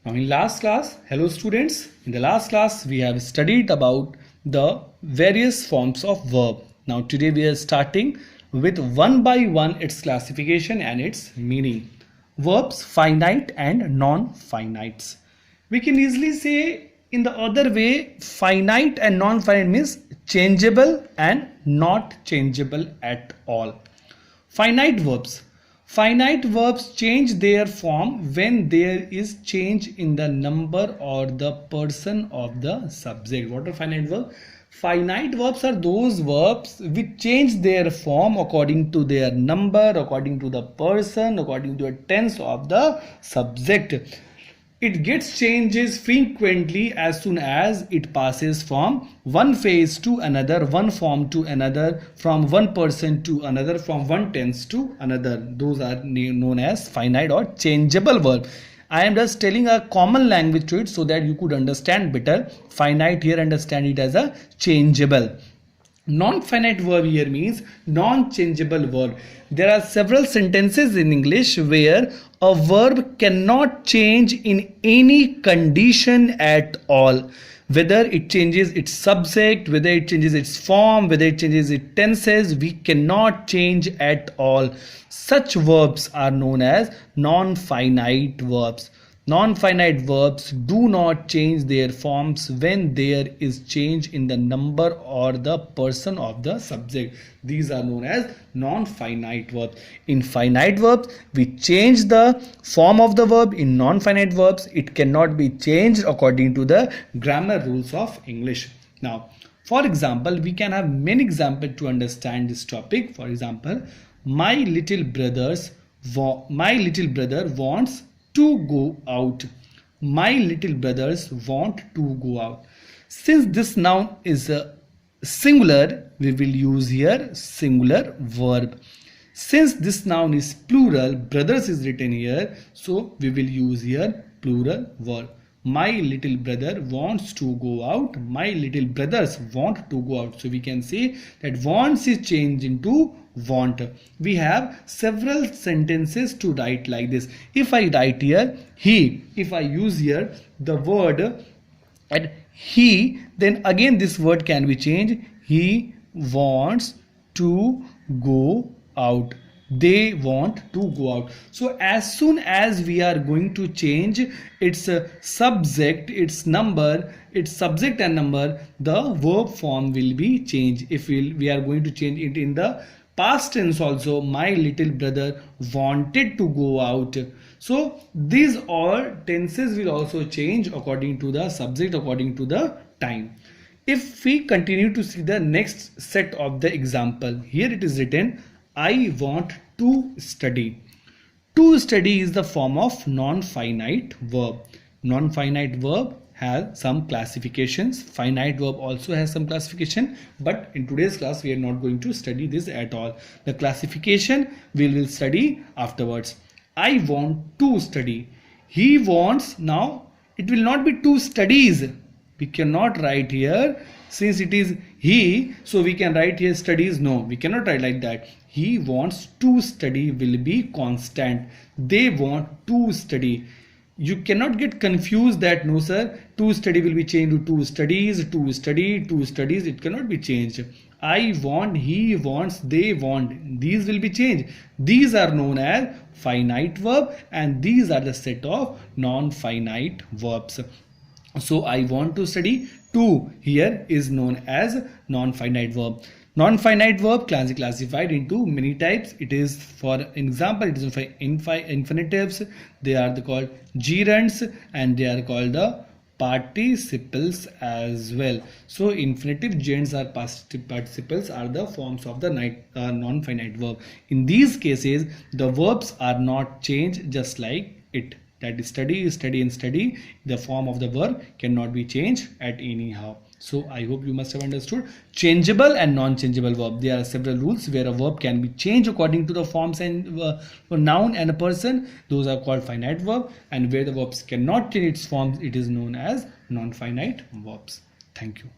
Now in last class, hello students, in the last class we have studied about the various forms of verb. Now today we are starting with one by one its classification and its meaning. Verbs finite and non-finites. We can easily say in the other way, finite and non-finite means changeable and not changeable at all. Finite verbs. Finite verbs change their form when there is change in the number or the person of the subject. What are finite verbs? Finite verbs are those verbs which change their form according to their number, according to the person, according to the tense of the subject. It gets changes frequently as soon as it passes from one phase to another, one form to another, from one person to another, from one tense to another. Those are known as finite or changeable verb. I am just telling a common language to it so that you could understand better. Finite here, understand it as a changeable. Non-finite verb here means non-changeable verb. There are several sentences in English where a verb cannot change in any condition at all. Whether it changes its subject, whether it changes its form, whether it changes its tenses, we cannot change at all. Such verbs are known as non-finite verbs. Non-finite verbs do not change their forms when there is change in the number or the person of the subject. These are known as non-finite verbs. In finite verbs, we change the form of the verb. In non-finite verbs, it cannot be changed according to the grammar rules of English. Now, for example, we can have many examples to understand this topic. For example, my little brother wants to go out. My little brothers want to go out. Since this noun is a singular, we will use here singular verb. Since this noun is plural, brothers is written here, so we will use here plural verb. My little brother wants to go out. My little brothers want to go out. So we can say that wants is changed into want. We have several sentences to write like this. If I write here he, if I use here the word and he, then again this word can be changed. He wants to go out. They want to go out. So as soon as we are going to change its subject, its number, its subject and number, the verb form will be changed. If we are going to change it in the past tense also, my little brother wanted to go out. So these all tenses will also change according to the subject, according to the time. If we continue to see the next set of the example, here it is written, I want to study. To study is the form of non-finite verb. Non-finite verb has some classifications. Finite verb also has some classification, but in today's class we are not going to study this at all. The classification we will study afterwards. I want to study. He wants. Now it will not be two studies. We cannot write here, since it is he, so we can write here studies. No, we cannot write like that. He wants to study will be constant. They want to study. You cannot get confused that no sir, to study will be changed to two studies, to study, two studies. It cannot be changed. I want, he wants, they want. These will be changed. These are known as finite verb and these are the set of non-finite verbs. So I want to study, to here is known as non-finite verb. Non-finite verb classified into many types. It is, for example, it is for infinitives. They are called gerunds and they are called the participles as well. So infinitive, gerunds or participles are the forms of the non-finite verb. In these cases, the verbs are not changed just like it. That is study, study and study. The form of the verb cannot be changed at anyhow. So I hope you must have understood. Changeable and non-changeable verb. There are several rules where a verb can be changed according to the forms and noun and a person. Those are called finite verb. And where the verbs cannot change its forms, it is known as non-finite verbs. Thank you.